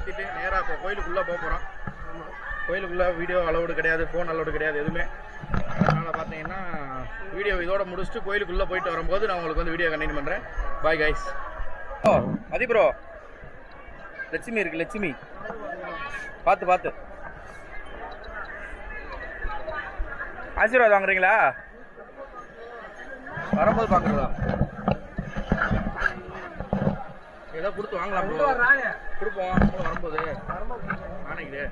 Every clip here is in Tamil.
மாற்றிட்டு நேராக இப்போ கோயிலுக்குள்ளே போக போகிறோம். கோயிலுக்குள்ளே வீடியோ அலௌடு கிடையாது, ஃபோன் அலௌடு கிடையாது எதுவுமே. அதனால் பார்த்தீங்கன்னா வீடியோ இதோட முடிச்சுட்டு கோயிலுக்குள்ளே போயிட்டு வரும்போது நான் உங்களுக்கு வந்து வீடியோ கண்டினியூ பண்ணுறேன். Bye guys. Mathi bro, Lakshmi இருக்குது, லட்சுமி பார்த்து ஆசீர்வாதம் வாங்குறீங்களா? வரும்போது பார்க்குறதா ஏதோ கொடுத்து வாங்கலாம் ப்ரோ, கொடுப்போம் வரும்போது நாளைக்கு.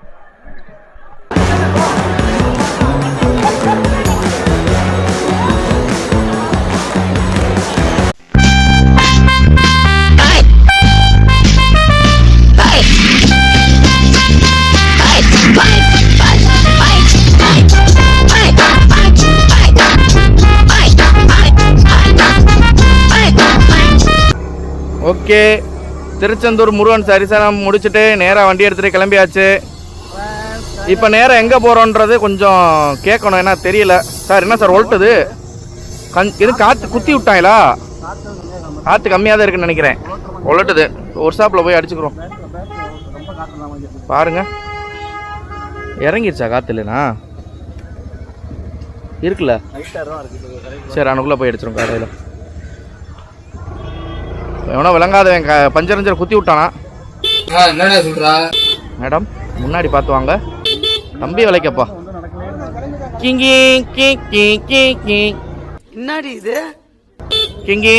ஓகே, திருச்செந்தூர் முருகன் சரிசனம் முடிச்சுட்டு நேராக வண்டி எடுத்துகிட்டு கிளம்பியாச்சு. இப்போ நேராக எங்கே போகிறோன்றது கொஞ்சம் கேட்கணும், ஏன்னா தெரியல. சார் என்ன சார் ஒல்ட்டுது? இது காற்று குத்தி விட்டாங்களா? காற்று கம்மியாக தான் இருக்குன்னு நினைக்கிறேன். ஒலட்டுது. ஒரு ஷாப்பில் போய் அடிச்சுக்கிறோம். பாருங்க, இறங்கிடுச்சா காற்று? இல்லைண்ணா இருக்குல்ல. சரி, அனுக்குள்ளே போய் அடிச்சிடும் கடையில். எவனோ விளங்காதவன் பஞ்சரஞ்சர் குத்தி விட்டானா? என்னடா சொல்றா மேடம், முன்னாடி பார்த்து வாங்க. தம்பி விளைக்கப்பா. கிங்கி என்னடி இது? கிங்கி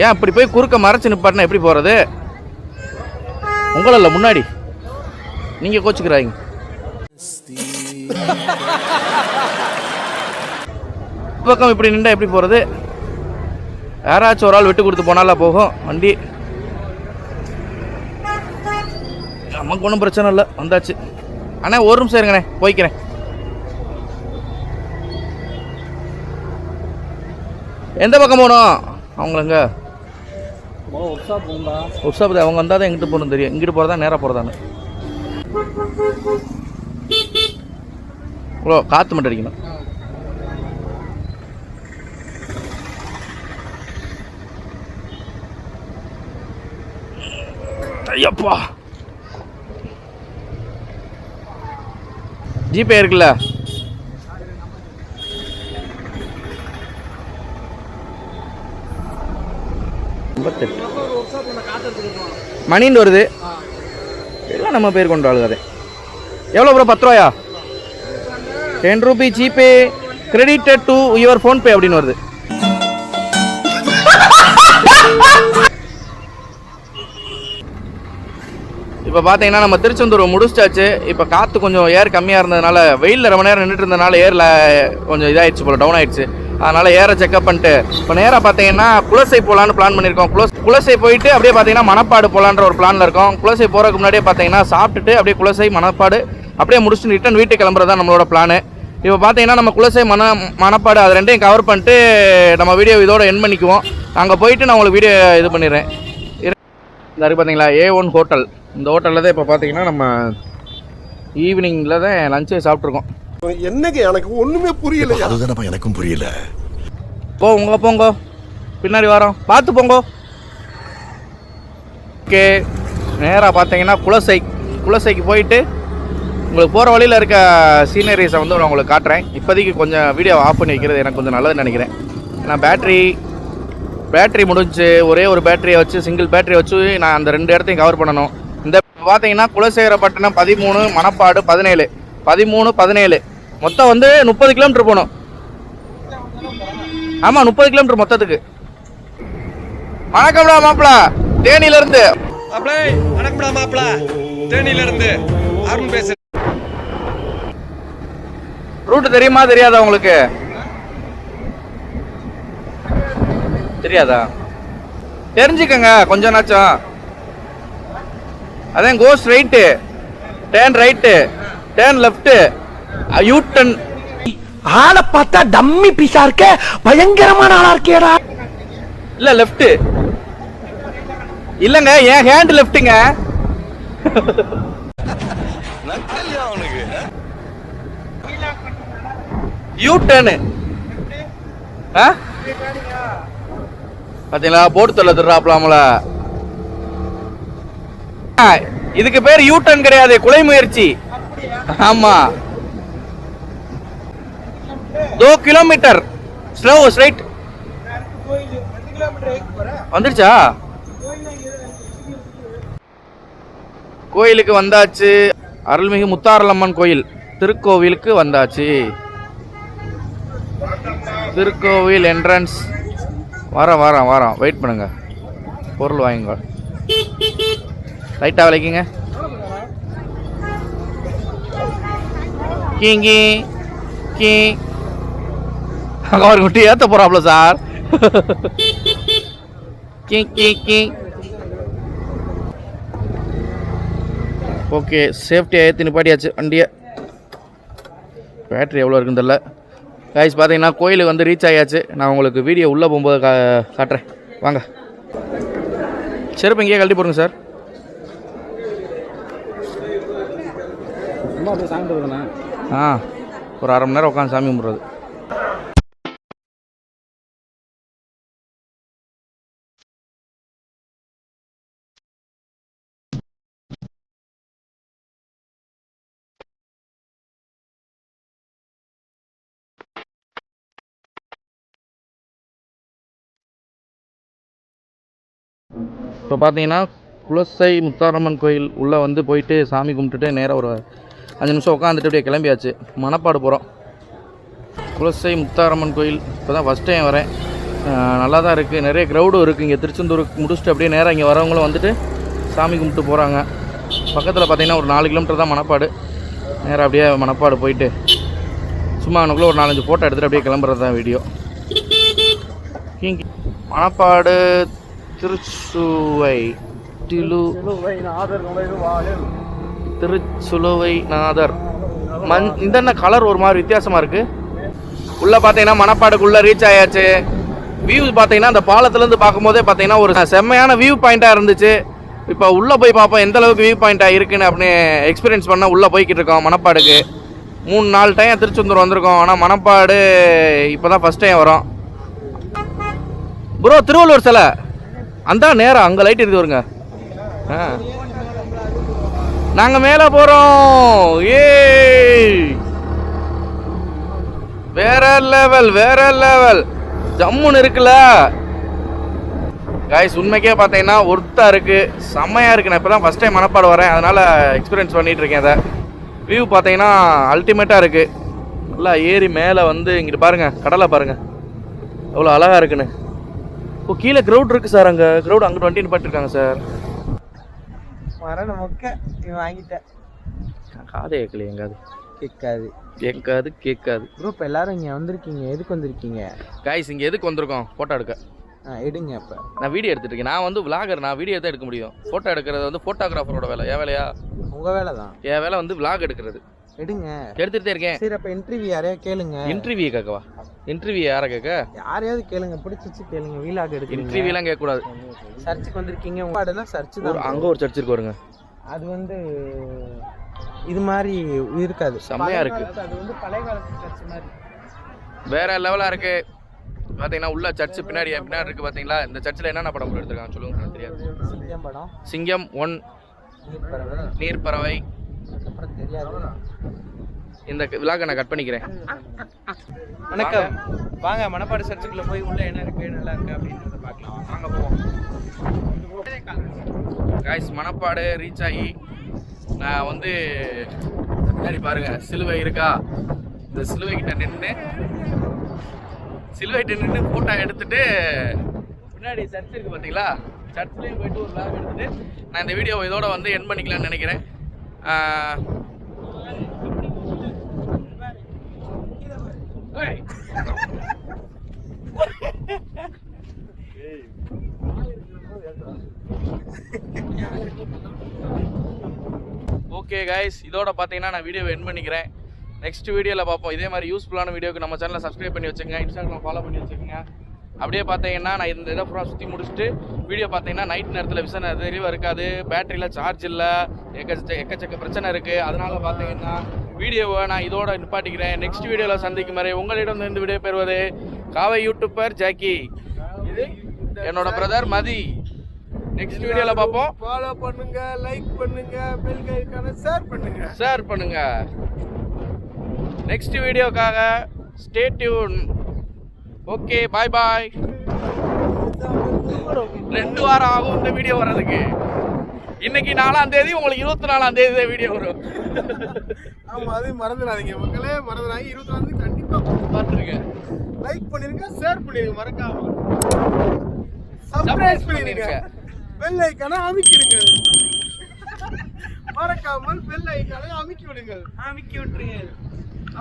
ஏன் அப்படி போய் குறுக்க மறைச்சு நிப்பாட்டினா எப்படி போறது? உங்கள முன்னாடி நீங்க கோச்சுக்கிறாங்க. பக்கம் இப்படி நின்றா எப்படி போறது? யாராச்சும் ஒரு ஆள் விட்டு கொடுத்து போனால போகும் வண்டி. நமக்கு ஒன்றும் பிரச்சனை இல்லை, வந்தாச்சு. அண்ணா ஒரு நிமிஷம் இருங்கண்ணே, போய்க்கிறேன். எந்த பக்கம் போகணும்? அவங்களங்க ஒர்க் ஷாப் அவங்க வந்தால் தான் எங்கிட்டு போகணும் தெரியும். இங்கிட்டு போகிறதா நேராக போகிறதான்னு. இவ்வளோ காற்று மட்டும் அடிக்கணும். ஐயப்பா, ஜிபே இருக்குல்ல? மணின்னு வருது. எல்லாம் நம்ம பேர் கொண்டு ஆளுகாதே. எவ்வளோ ப்ரோ? 10 ரூபாயா? 10 Ruby GPay credited to your PhonePe அப்படின்னு வருது. இப்போ பார்த்தீங்கன்னா நம்ம திருச்செந்தூர் முடிச்சாச்சு. இப்போ காற்று கொஞ்சம் ஏர் கம்மியாக இருந்ததுனால, வெயிலில் ரொம்ப நேரம் நின்றுட்டு இருந்ததுனால ஏரில் கொஞ்சம் இதாகிடுச்சு போல், டவுன் ஆகிடுச்சு. அதனால் ஏரை செக்அப் பண்ணிட்டு இப்போ நேராக பார்த்தீங்கன்னா குலசை போகலான்னு பிளான் பண்ணியிருக்கோம். குலசை போயிட்டு அப்படியே பார்த்தீங்கன்னா மணப்பாடு போகலான்ற ஒரு பிளானில் இருக்கோம். குலசை போகிறதுக்கு முன்னாடியே பார்த்தீங்கன்னா சாப்பிட்டுட்டு அப்படியே குலசை மணப்பாடு அப்படியே முடிச்சுட்டு ரிட்டன் வீட்டுக்கு கிளம்புறது தான் நம்மளோட பிளானு. இப்போ பார்த்தீங்கன்னா நம்ம குலசை மணப்பாடு அது ரெண்டையும் கவர் பண்ணிட்டு நம்ம வீடியோ இதோட என் பண்ணிக்குவோம். அங்கே போயிட்டு நான் உங்களுக்கு வீடியோ இது பண்ணிடுறேன். இந்த இருக்குது பார்த்தீங்களா, A1 ஹோட்டல். இந்த ஹோட்டலில் தான் இப்போ பார்த்தீங்கன்னா நம்ம ஈவினிங்கில் தான் லஞ்சே சாப்பிட்ருக்கோம். என்னங்க எனக்கு ஒன்றுமே புரியல. அதுதானப்பா எனக்கும் புரியல. போங்க பின்னாடி வரோம், பார்த்து போங்க. ஓகே, நேராக பார்த்தீங்கன்னா குலசைக்கு போயிட்டு உங்களுக்கு போகிற வழியில் இருக்க சீனரிஸை வந்து நான் உங்களுக்கு காட்டுறேன். இப்போதைக்கு கொஞ்சம் வீடியோ ஆஃப் பண்ணி வைக்கிறது எனக்கு கொஞ்சம் நல்லதுன்னு நினைக்கிறேன். ஏன்னா பேட்ரி முடிஞ்சு, ஒரே ஒரு பேட்டரியை வச்சு, சிங்கிள் பேட்டரி வச்சு நான் அந்த 2 இடத்தையும் கவர் பண்ணணும். இந்த பார்த்தீங்கன்னா குலசேகரப்பட்டினம் 13, மணப்பாடு 17, 13, 17 மொத்தம் வந்து 30 கிலோமீட்டர் போகணும். ஆமாம், 30 கிலோமீட்டர் மொத்தத்துக்கு. வணக்கம்டா மாப்பிள, தேனியிலிருந்து. வணக்கம்டா மாப்பிள, தேனியிலிருந்து அருண் பேசுறேன். ரூட் தெரியுமா தெரியாதா உங்களுக்கு? தெரியாதா? தெரிஞ்சுக்கங்க கொஞ்சம் நாச்சும். அதான் go straight, turn right, turn left, U turn. ஆளை பார்த்தா டம்மி பீஸா இருக்க, பயங்கரமான ஆளா இருக்கேடா. இல்ல லெஃப்ட் இல்லங்க, என் ஹேண்ட் லெஃப்ட்டுங்க. U turn. பாத்தீங்களா, போட்டு தொல்ல திருறாப்லாமல. இதுக்கு பேர் யூ டர்ன் கிடையாது, குலை முயற்சி. ஆமா 2 கிலோமீட்டர் ஸ்லோ ஸ்ட்ரைட். வந்துருச்சா? கோயிலுக்கு வந்தாச்சு. அருள்மிகு முத்தாரலம்மன் கோயில் திருக்கோவிலுக்கு வந்தாச்சு. திருக்கோவில் என்ட்ரன்ஸ். வரோம் வெயிட் பண்ணுங்க, பொருள் வாங்குங்க. லைட்டாக விளைக்குங்க. கீங்கி கீ அவர் குட்டி ஏற்ற போகிறாப்ல சார். கீ கீ கீ. ஓகே, சேஃப்டியாக ஏற்றி நிப்பாட்டியாச்சு வண்டியை. பேட்ரி எவ்வளோ இருக்குன்னு தெரியல. கைஸ் பார்த்தீங்கன்னா கோயிலுக்கு வந்து ரீச் ஆகியாச்சு. நான் உங்களுக்கு வீடியோ உள்ளே போகும்போது காட்டுறேன் வாங்க. செருப்பு இங்கேயே கழட்டி போடுங்க சார். ஒரு அரை மணி நேரம் உட்காந்து சாமி கும்பிட்றது. இப்போ பார்த்தீங்கன்னா குலசை முத்தாரம்மன் கோயில் உள்ளே வந்து போயிட்டு சாமி கும்பிட்டுட்டு நேராக ஒரு 5 நிமிஷம் உட்காந்துட்டு அப்படியே கிளம்பியாச்சு. மணப்பாடு போகிறோம். குலசை முத்தாரம்மன் கோயில் இப்போ தான் ஃபஸ்ட் டைம் வரேன். நல்லா தான் இருக்குது. நிறைய க்ரௌடும் இருக்குது. இங்கே திருச்செந்தூருக்கு முடிச்சுட்டு அப்படியே நேராக இங்கே வரவங்களும் வந்துட்டு சாமி கும்பிட்டு போகிறாங்க. பக்கத்தில் பார்த்தீங்கன்னா ஒரு 4 கிலோமீட்டர் தான் மணப்பாடு. நேராக அப்படியே மணப்பாடு போயிட்டு சும்மா அவனுக்குள்ளே ஒரு 4-5 ஃபோட்டோ எடுத்துகிட்டு அப்படியே கிளம்புறது தான் வீடியோ. மணப்பாடு திருச்சுவை திருச்சுலுவை நாதர் இந்த கலர் ஒரு மாதிரி வித்தியாசமாக இருக்குது. உள்ளே பார்த்தீங்கன்னா மணப்பாடுக்குள்ளே ரீச் ஆயாச்சு. வியூ பார்த்தீங்கன்னா அந்த பாலத்துலேருந்து பார்க்கும்போதே பார்த்தீங்கன்னா ஒரு செம்மையான வியூ பாயிண்ட்டாக இருந்துச்சு. இப்போ உள்ளே போய் பார்ப்போம் எந்த அளவுக்கு வியூ பாயிண்ட்டாக இருக்குன்னு அப்படின்னு எக்ஸ்பீரியன்ஸ் பண்ண உள்ளே போய்கிட்டு இருக்கோம். மணப்பாடுக்கு 3-4 டைம் திருச்செந்தூர் வந்திருக்கோம். ஆனால் மணப்பாடு இப்போ தான் ஃபஸ்ட் டைம் வரோம். ப்ரோ திருவள்ளுவர் சிலை அந்த நேரம் அங்கே லைட் இருக்குது வருங்க. நாங்கள் மேலே போகிறோம். ஏ வேற லெவல் ஜம்முன்னு இருக்குல்ல காய்ஸ். உண்மைக்கே பார்த்தீங்கன்னா ஒர்த்தாக இருக்குது, செம்மையாக இருக்குது. நான் இப்போ தான் ஃபஸ்ட் டைம் மணப்பாடு வரேன், அதனால் எக்ஸ்பீரியன்ஸ் பண்ணிகிட்டு இருக்கேன். அதை வியூ பார்த்தீங்கன்னா அல்டிமேட்டாக இருக்குது. நல்லா ஏறி மேலே வந்து இங்கிட்டு பாருங்கள், கடலை பாருங்கள் எவ்வளோ அழகாக இருக்குன்னு. இப்போ கீழே க்ரௌட் இருக்குது சார். அங்கே க்ரௌட் அங்கிட்டு வண்டி நிப்பாட்டிருக்காங்க சார். வாங்கிட்டேன். காதே கேட்கலையே எங்காது கேட்காது. ப்ரோ இப்போ எல்லாரும் இங்கே வந்திருக்கீங்க, எதுக்கு வந்திருக்கீங்க? காய்ஸ் இங்கே எதுக்கு வந்திருக்கோம்? ஃபோட்டோ எடுக்க. எடுங்க. இப்போ நான் வீடியோ எடுத்துட்டு இருக்கேன். நான் வந்து விளாகர், நான் வீடியோ தான் எடுக்க முடியும். ஃபோட்டோ எடுக்கிறது வந்து ஃபோட்டோகிராஃபரோட வேலை. என் வேலையா? உங்கள் வேலை தான். என் வேலை வந்து விளாக் எடுக்கிறது. எடுங்க, எடுத்துகிட்டே இருக்கேன். சரி அப்போ இன்டர்வியூ யாரையா கேளுங்க. இன்டர்வியூ கேட்கவா? இன்டர்வியூ யாரை கேட்க? யாரையாவது கேளுங்க, பிடிச்சிச்சு கேளுங்க. வீலாக எடுக்க. இன்டர்வியூலாம் கேட்கக்கூடாது. சர்ச்சுக்கு வந்திருக்கீங்க, உங்க சர்ச்சு தான். அங்கே ஒரு சர்ச் இருக்கு வருங்க. அது வந்து இது மாதிரி இருக்காது, செம்மையா இருக்கு. அது வந்து பழைய காலத்து சர்ச் மாதிரி வேற லெவலாக இருக்கு. பார்த்தீங்கன்னா உள்ள சர்ச்சு பின்னாடி இருக்கு. பார்த்தீங்களா இந்த சர்ச்சில் என்னென்ன படம் எடுத்துருக்காங்க சொல்லுங்க. தெரியாது. சிங்கம் படம், சிங்கம் 1, நீர்ப்பறவை. அப்புறம் தெரியாது. இந்த விழாக்கை நான் கட் பண்ணிக்கிறேன். வணக்கம், வாங்க மணப்பாடு சர்ச்சுக்குள்ள போய் உள்ள என்ன இருக்கு, நல்லா இருக்கு அப்படின்றத பார்க்கலாம். வாங்க போவோம். காய்ஸ் மணப்பாடு ரீச் ஆகி நான் வந்து பின்னாடி பாருங்க சிலுவை இருக்கா, இந்த சிலுவை கிட்ட நின்று ஃபோட்டோ எடுத்துட்டு பின்னாடி சர்ச் இருக்கு பார்த்தீங்களா, சர்ச்லேயும் போயிட்டு ஒரு விளாக் எடுத்துட்டு நான் இந்த வீடியோ இதோட வந்து எண்ட் பண்ணிக்கலாம்னு நினைக்கிறேன். ஓகே கைஸ், இதோட பார்த்தீங்கன்னா நான் வீடியோவை எண்ட் பண்ணிக்கிறேன். நெக்ஸ்ட் வீடியோவில் பார்ப்போம். இதே மாதிரி யூஸ்ஃபுல்லான வீடியோக்கு நம்ம சேனலை சப்ஸ்கிரைப் பண்ணி வச்சுக்கோங்க, இன்ஸ்டாகிராம் ஃபாலோ பண்ணி வச்சுக்கோங்க. அப்படியே பார்த்தீங்கன்னா நான் இந்த இதை ஃபுல்லாக சுற்றி முடிச்சுட்டு வீடியோ பார்த்தீங்கன்னா நைட் நேரத்தில் விஷயம் தெளிவாக இருக்காது, பேட்டரியில் சார்ஜ் இல்லை, எக்கச்சக்க பிரச்சனை இருக்குது. அதனால் பார்த்தீங்கன்னா வீடியோவை நான் இதோட நிப்பாட்டிக்கிறேன். நெக்ஸ்ட் வீடியோவில் சந்திக்கும் வரை உங்களிடம் இந்த வீடியோ பெறுவது காவை யூடியூபர் ஜாக்கி. இது என்னோட பிரதர் மதி. நெக்ஸ்ட் வீடியோல பார்ப்போம். ஃபாலோ பண்ணுங்க, லைக் பண்ணுங்க, பெல் ஐகானை ஷேர் பண்ணுங்க. நெக்ஸ்ட் வீடியோக்காக ஸ்டே டியூன். ஓகே, பாய் பாய். 2 வாரம் ஆகும் இந்த வீடியோ வர்றதுக்கு. இன்னைக்கு 4ஆம் தேதி, உங்களுக்கு 24ஆம் தேதி தான் வீடியோ வரும். ஆமா, அதையும் மறந்துடாதீங்க மக்களே, மறந்துடாதீங்க. 24 கண்டிப்பா பார்த்துருக்கேன். லைக் பண்ணிருங்க, ஷேர் பண்ணிருங்க, மறக்காம சப்ஸ்கிரைப் பண்ணிருங்க, பெல் ஐகானை அமுக்கிடுங்க. மறக்காமல் பெல் ஐகானை அமுக்கி விடுங்க. விட்டுருங்க.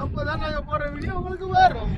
அப்பதான் நாங்க போடுற வீடியோ உங்களுக்கு வரும்.